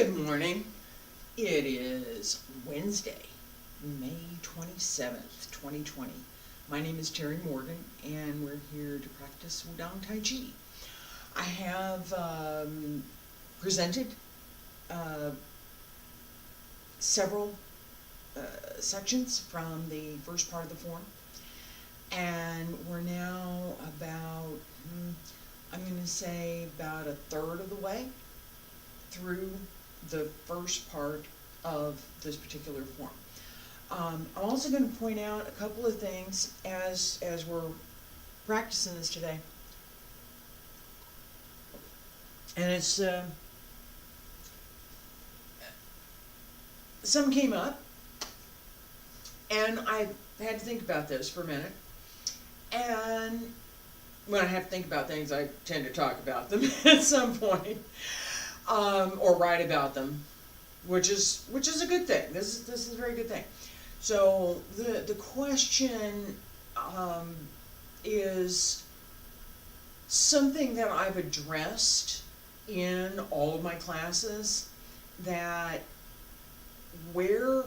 Good morning. It is Wednesday, May 27th, 2020. My name is Terry Morgan, and we're here to practice Wudang Taiji. I have presented several sections from the first part of the form, and we're now about, I'm going to say about a third of the way through the first part of this particular form. I'm also going to point out a couple of things as we're practicing this today. And it's, some came up, and I had to think about this for a minute. And when I have to think about things, I tend to talk about them at some point. Or write about them, which is a good thing. This is a very good thing. So the question is something that I've addressed in all of my classes, that where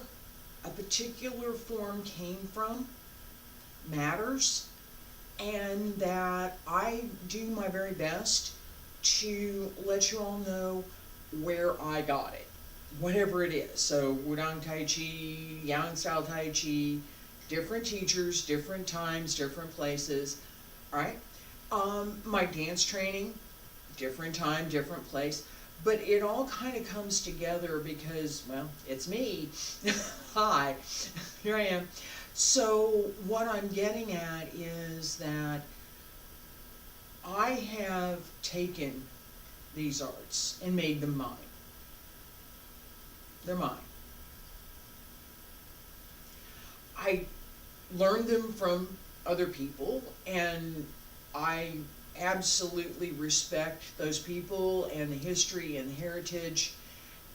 a particular form came from matters, and that I do my very best to let you all know where I got it, whatever it is. So Wudang Taiji, Yang style Tai Chi, different teachers, different times, different places. All right. My dance training, different time, different place, but it all kind of comes together because, well, it's me. Hi, here I am. So what I'm getting at is that I have taken these arts and made them mine. They're mine. I learned them from other people, and I absolutely respect those people and the history and the heritage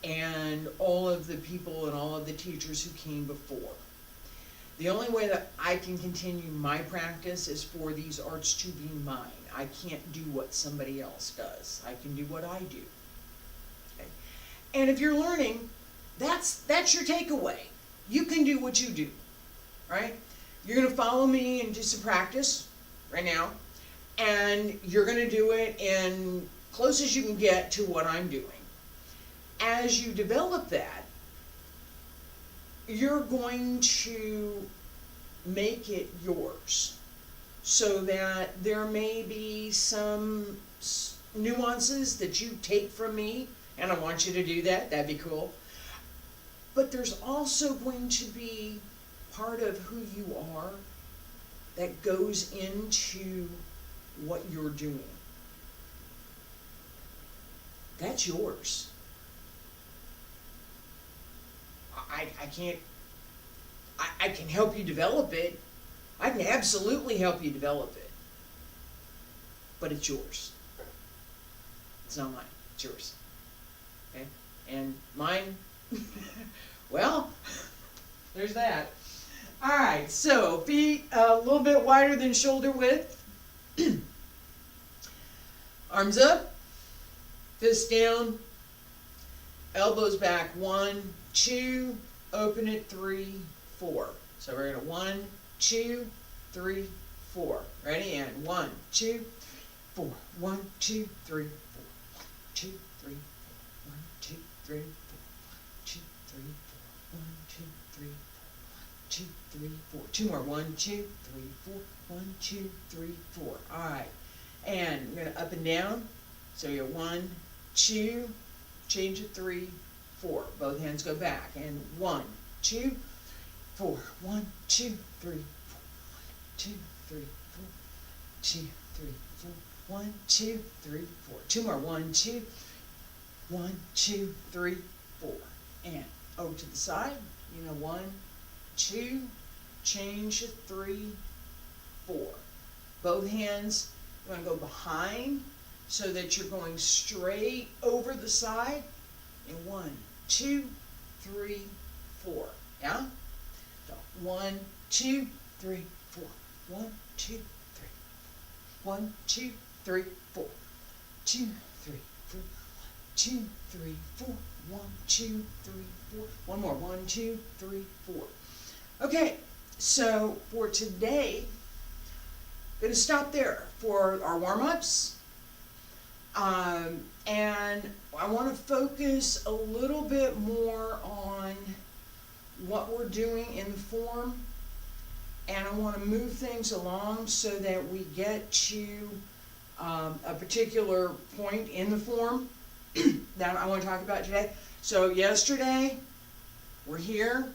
and all of the people and all of the teachers who came before. The only way that I can continue my practice is for these arts to be mine. I can't do what somebody else does. I can do what I do. Okay? And if you're learning, that's your takeaway. You can do what you do, right? You're going to follow me and do some practice right now, and you're going to do it in close as you can get to what I'm doing. As you develop that, you're going to make it yours, so that there may be some nuances that you take from me, and I want you to do that. That'd be cool. But there's also going to be part of who you are that goes into what you're doing. That's yours. I can help you develop it. I can absolutely help you develop it. But it's yours. It's not mine. It's yours. Okay? And mine, well, there's that. Alright, so feet a little bit wider than shoulder width. Arms up. Fists down. Elbows back. 1, 2, open it, 3, 4. So we're going to 1, 2, 3, 4. Ready? And 1, 2, 4. 1, 2, 3, 4. 2, 3, 4. 1, 2, 3, 4. 2, 3, 4. 1, 2, 3, 4. 2, 3, 4. Two more. 1, 2, 3, 4. 1, 2, 3, 4. All right. And we're going to up and down. So you're 1, 2, change it 3, 4. Both hands go back. And 1, 2, 4. 1, 2, 3, 4. 2, 3, 4. 2, 3, 4. 1, 2, 3, 4. Two more. 1, 2. 1, 2, 3, 4. And over to the side. 1, 2. Change it 3, 4. Both hands, you want to go behind so that you're going straight over the side. And 1, 2, 3, 4. Yeah? So 1, 2, 3, 4. 1, 2, 3. 1, 2, 3, 4. 2, 3, 4. 2, 3, 4. 1, 2, 3, 4. One more. 1, 2, 3, 4. Okay, so for today, I'm going to stop there for our warm-ups. And I want to focus a little bit more on what we're doing in the form, and I want to move things along so that we get to a particular point in the form that I want to talk about today. So yesterday, we're here,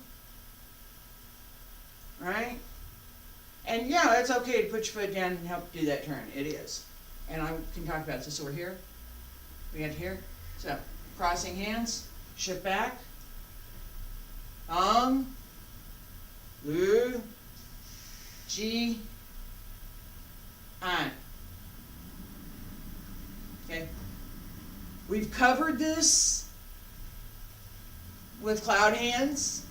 right? And yeah, it's okay to put your foot down and help do that turn. It is. And I can talk about this. So we're here. We got here. So, crossing hands, shift back. Lu, Ji, An. Okay. We've covered this with cloud hands.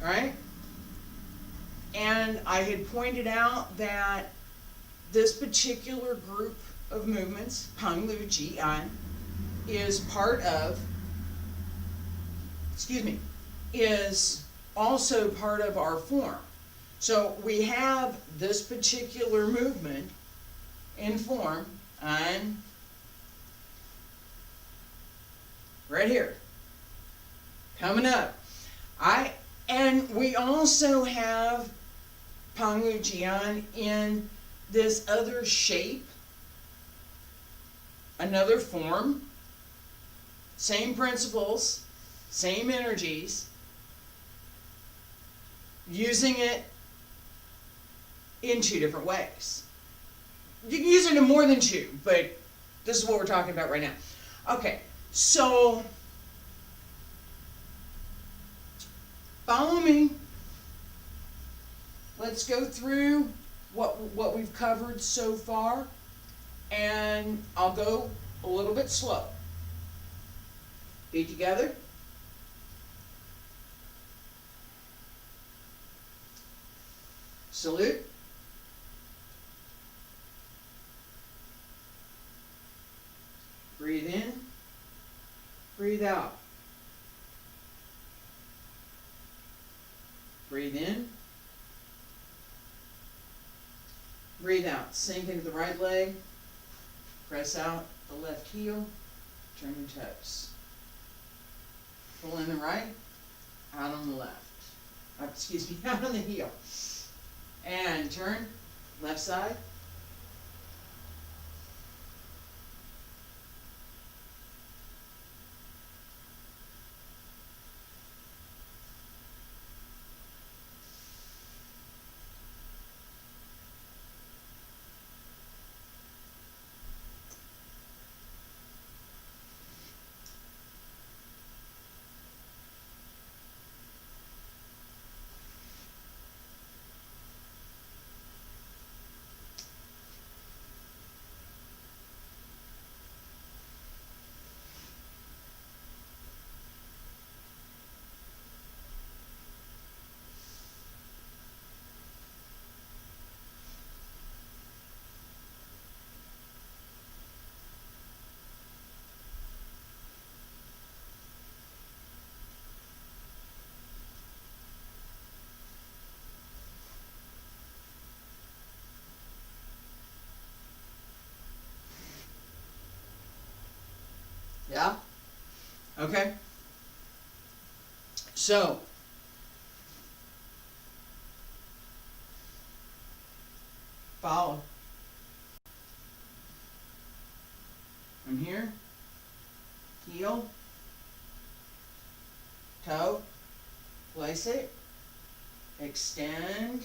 Alright? And I had pointed out that this particular group of movements, Peng, Lu, Ji, An, is also part of our form. So we have this particular movement in form, An, right here, coming up. And we also have Peng, Lu, Ji, An in this other shape, another form, same principles, same energies, using it in two different ways. You can use it in more than two, but this is what we're talking about right now. Okay, so follow me. Let's go through what we've covered so far, and I'll go a little bit slow. Be together. Salute. Breathe in. Breathe out. Breathe in. Breathe out. Sink into the right leg. Press out the left heel. Turn your toes. Pull in the right. Out on the left. Out on the heel. And turn. Left side. Yeah? Okay. So, follow. From here, heel, toe, place it, extend,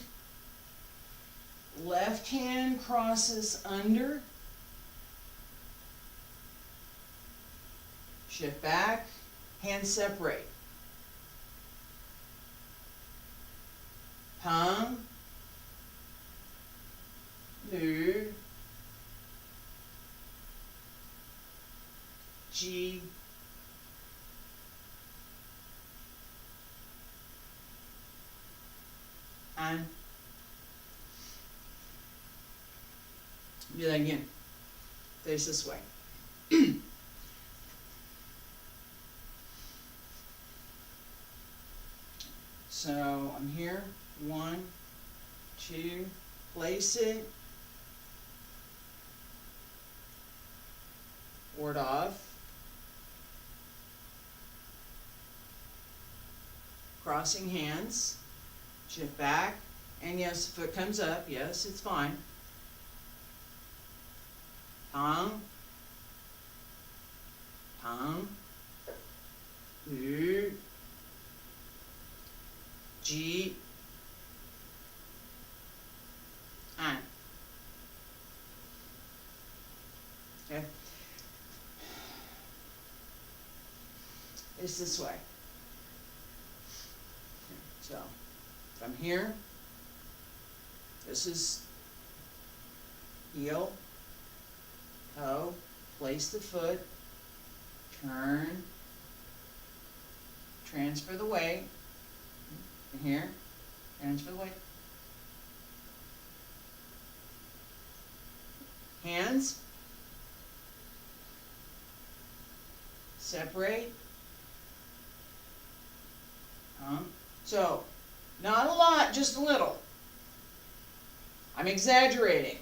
left hand crosses under, shift back, hands separate. Peng, Lu, Ji, An. Do that again. Face this way. So I'm here, 1, 2, place it, ward off, crossing hands, shift back, and yes, foot comes up, yes, it's fine. Tang, tang, yu, ji, an. Okay? It's this way. So, from here, this is heel, toe, place the foot, turn, transfer the weight, and here, transfer the weight. Hands, separate. So, not a lot, just a little. I'm exaggerating.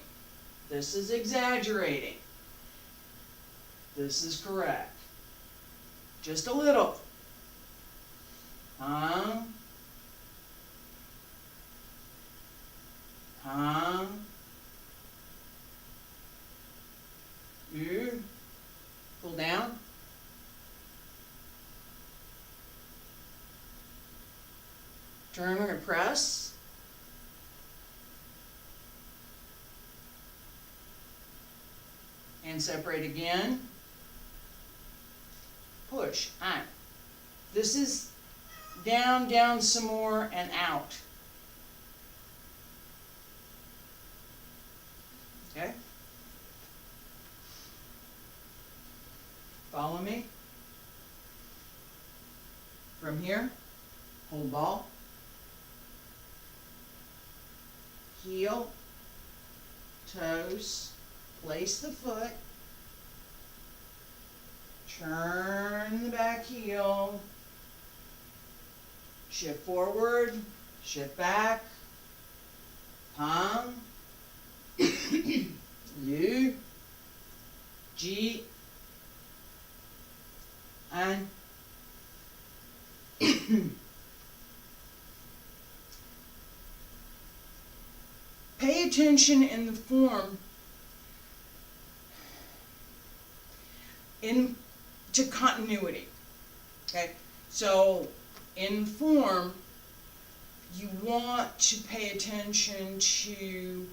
This is exaggerating. This is correct. Just a little. Pull down. Turn and press. And separate again. Push. On. This is down, down some more, and out. Okay? Follow me. From here, hold ball. Heel, toes, place the foot, turn the back heel, shift forward, shift back, Tang, Yu, Ji, An. Pay attention in the form to continuity. Okay, so in form, you want to pay attention to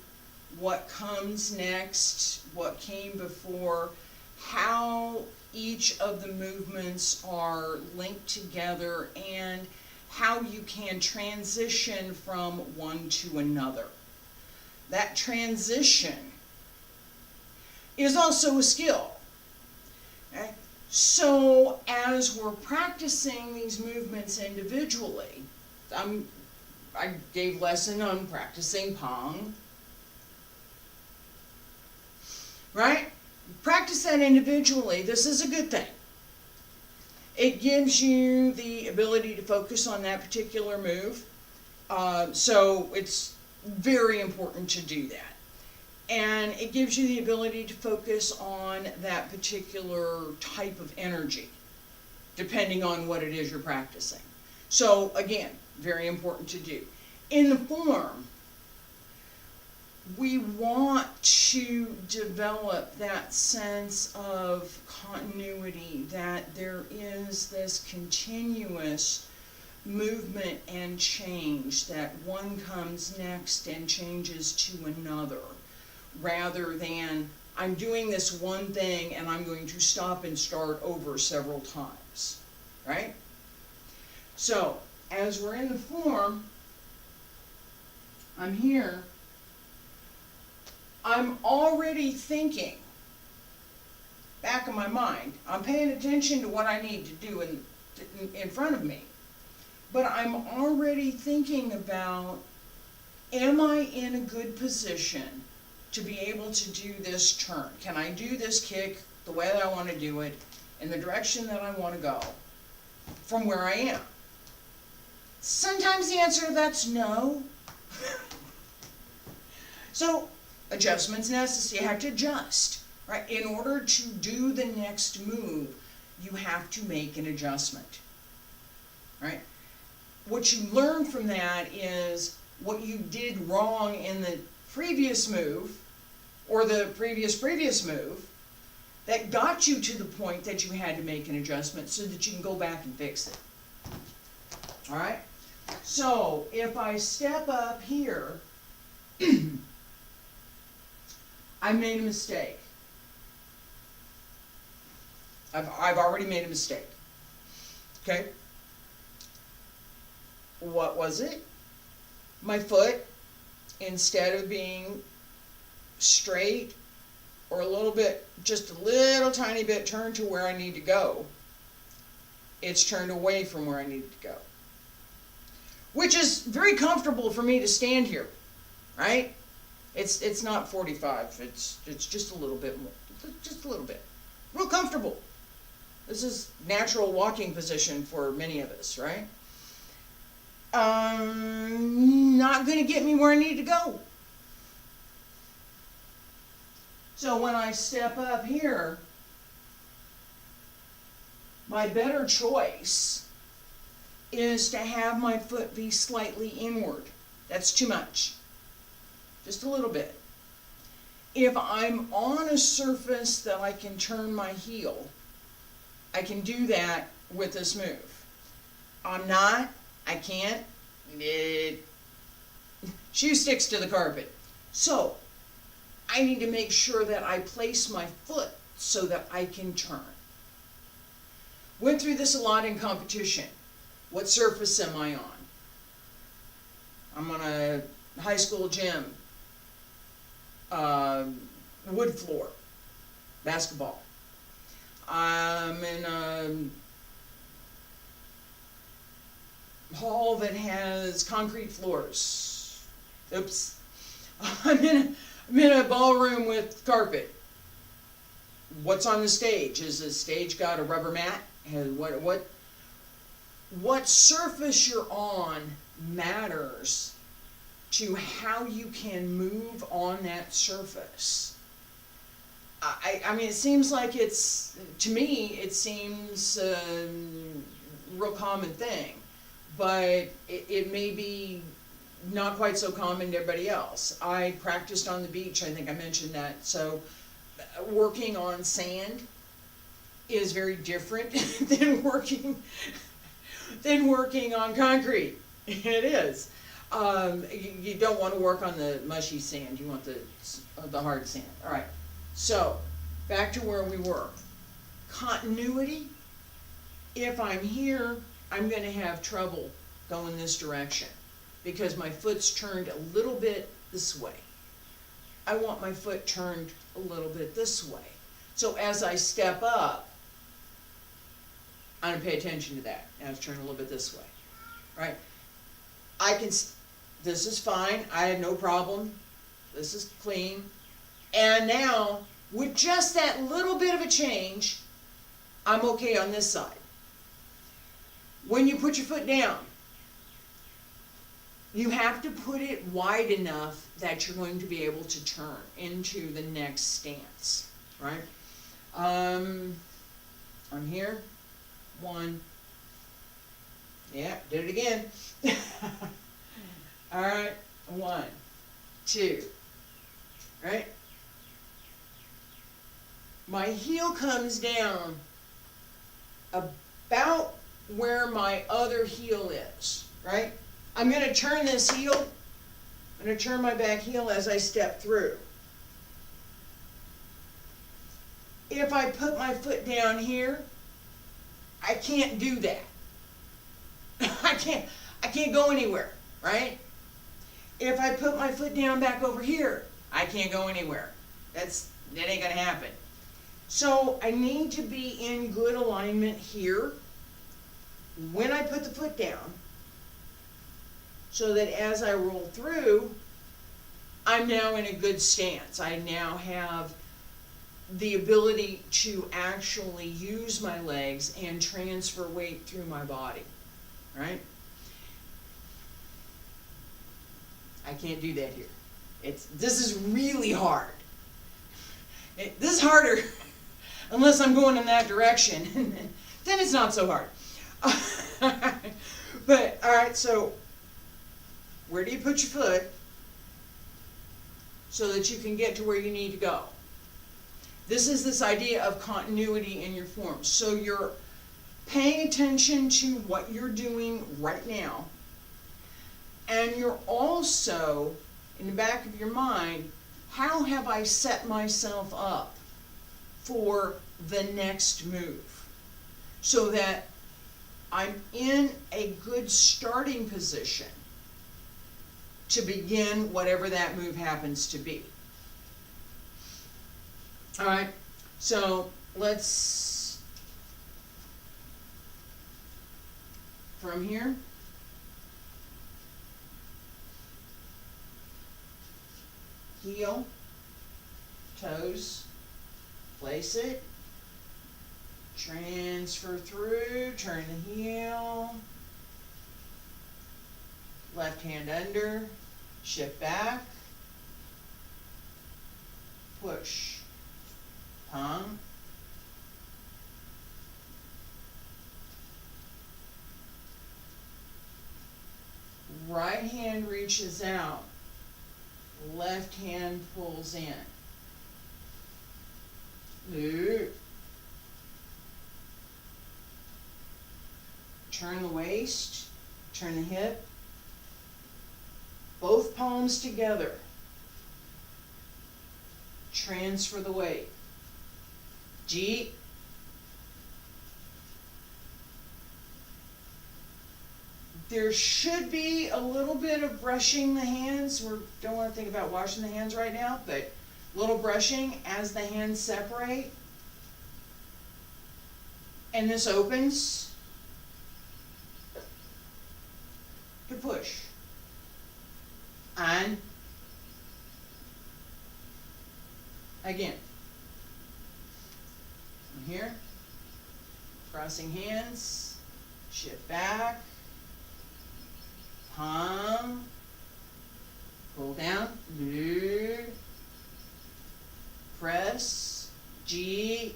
what comes next, what came before, how each of the movements are linked together, and how you can transition from one to another. That transition is also a skill. Okay? So as we're practicing these movements individually, I gave lesson on practicing Pong. Right? Practice that individually. This is a good thing. It gives you the ability to focus on that particular move. So it's very important to do that. And it gives you the ability to focus on that particular type of energy, depending on what it is you're practicing. So again, very important to do. In the form, we want to develop that sense of continuity, that there is this continuous movement and change, that one comes next and changes to another, rather than I'm doing this one thing and I'm going to stop and start over several times, right? So, as we're in the form, I'm here, I'm already thinking, back in my mind, I'm paying attention to what I need to do in front of me. But I'm already thinking about, am I in a good position to be able to do this turn? Can I do this kick the way that I want to do it, in the direction that I want to go, from where I am? Sometimes the answer to that's no. So, adjustments necessary. You have to adjust, right? In order to do the next move, you have to make an adjustment, right? What you learn from that is what you did wrong in the previous move, or the previous move, that got you to the point that you had to make an adjustment so that you can go back and fix it. All right? So, if I step up here, I made a mistake. I've already made a mistake. Okay? What was it? My foot, instead of being straight or a little bit, just a little tiny bit turned to where I need to go, it's turned away from where I need to go. Which is very comfortable for me to stand here, right? It's not 45, it's just a little bit more, just a little bit. Real comfortable. This is natural walking position for many of us, right? Not going to get me where I need to go. So when I step up here, my better choice is to have my foot be slightly inward. That's too much. Just a little bit. If I'm on a surface that I can turn my heel, I can do that with this move. I'm not, I can't. Shoe sticks to the carpet. So, I need to make sure that I place my foot so that I can turn. Went through this a lot in competition. What surface am I on? I'm on a high school gym. Wood floor. Basketball. I'm in a hall that has concrete floors. Oops. I'm in a ballroom with carpet. What's on the stage? Is the stage got a rubber mat? What surface you're on matters to how you can move on that surface. I mean, it seems like it's, to me, it seems a real common thing, but it may be not quite so common to everybody else. I practiced on the beach, I think I mentioned that, so working on sand is very different than working on concrete. It is. You don't want to work on the mushy sand, you want the hard sand. All right, so back to where we were. Continuity, if I'm here, I'm going to have trouble going this direction because my foot's turned a little bit this way. I want my foot turned a little bit this way. So as I step up, I'm going to pay attention to that. Now it's turned a little bit this way, right? This is fine. I have no problem. This is clean. And now, with just that little bit of a change, I'm okay on this side. When you put your foot down, you have to put it wide enough that you're going to be able to turn into the next stance, right? I'm here. 1. Yeah, did it again. All right, 1, 2, right? My heel comes down about where my other heel is, right? I'm going to turn this heel. I'm going to turn my back heel as I step through. If I put my foot down here, I can't do that. I can't go anywhere, right? If I put my foot down back over here, I can't go anywhere. That ain't gonna happen. So I need to be in good alignment here when I put the foot down, so that as I roll through, I'm now in a good stance. I now have the ability to actually use my legs and transfer weight through my body, right? I can't do that here. This is really hard. This is harder unless I'm going in that direction. Then it's not so hard. But, alright, so where do you put your foot so that you can get to where you need to go? This is this idea of continuity in your form. So you're paying attention to what you're doing right now, and you're also, in the back of your mind, how have I set myself up for the next move so that I'm in a good starting position to begin whatever that move happens to be. All right, so let's, from here, heel, toes, place it, transfer through, turn the heel, left hand under, shift back, push, palm, right hand reaches out, left hand pulls in. Turn the waist, turn the hip, both palms together. Transfer the weight. G. There should be a little bit of brushing the hands. We don't want to think about washing the hands right now, but a little brushing as the hands separate. And this opens to push. On. Again. From here. Crossing hands. Shift back. Palm. Pull down. Press. G.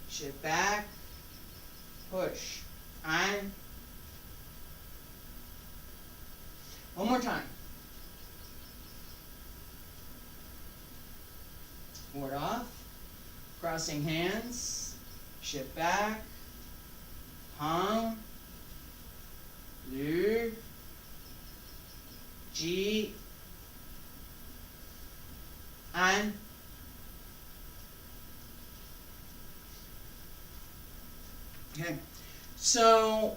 Shift back. Push. On. One more time. Ward off. Crossing hands. Shift back. Palm. Lu. G. An. Okay. So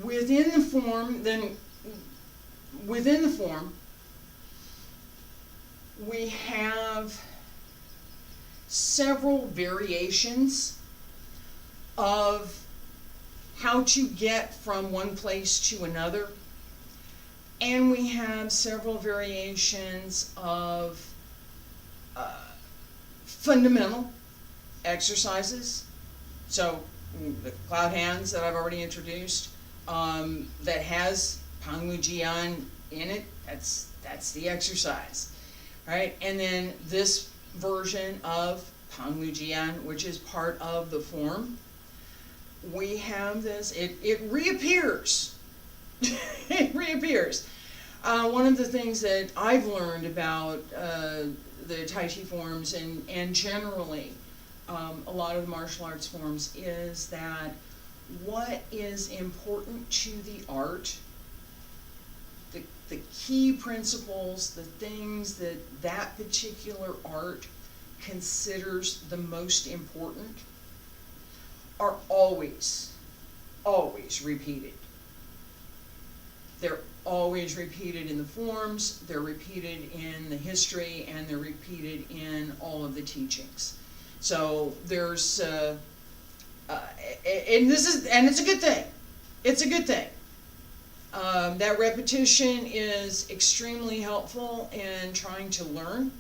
within the form, we have several variations of how to get from one place to another, and we have several variations of fundamental exercises. So the cloud hands that I've already introduced, that has Pang Lu Jian in it, that's the exercise, right? And then this version of Pang Lu Jian, which is part of the form, we have this, it reappears. It reappears. One of the things that I've learned about the Tai Chi forms and generally a lot of the martial arts forms is that what is important to the art, the key principles, the things that particular art considers the most important are always repeated. They're always repeated in the forms, they're repeated in the history, and they're repeated in all of the teachings. So there's, and it's a good thing. It's a good thing. That repetition is extremely helpful in trying to learn,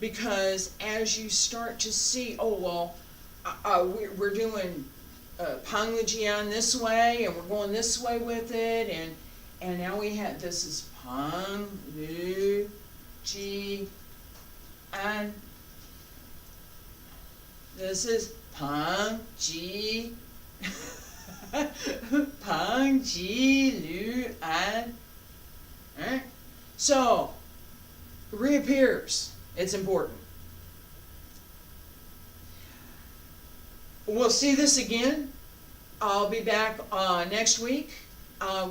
because as you start to see, oh well, we're doing Pang Lu Jian this way, and we're going this way with it, And now we have, this is Pang, Lu, Ji, An. This is Pang, Ji, Pang, Ji, Lu, An. Alright? So, reappears. It's important. We'll see this again. I'll be back next week.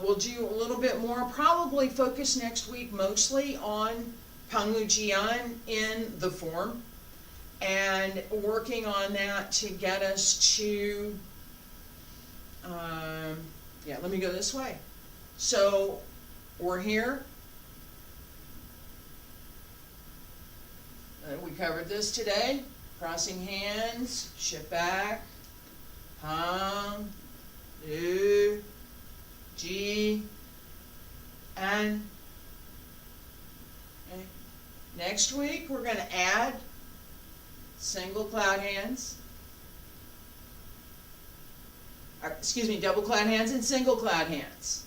We'll do a little bit more, probably focus next week mostly on Panglu Jian in the form, and working on that to get us to, yeah, let me go this way. So we're here. We covered this today. Crossing hands, shift back, Pang, Lu, Ji, An. Okay. Next week we're going to add single cloud hands, excuse me, double cloud hands and single cloud hands.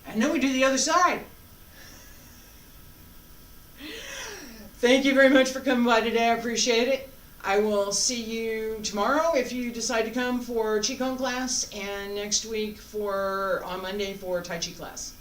And then we do the other side. Thank you very much for coming by today. I appreciate it. I will see you tomorrow if you decide to come for Qigong class, and next week on Monday for Tai Chi class.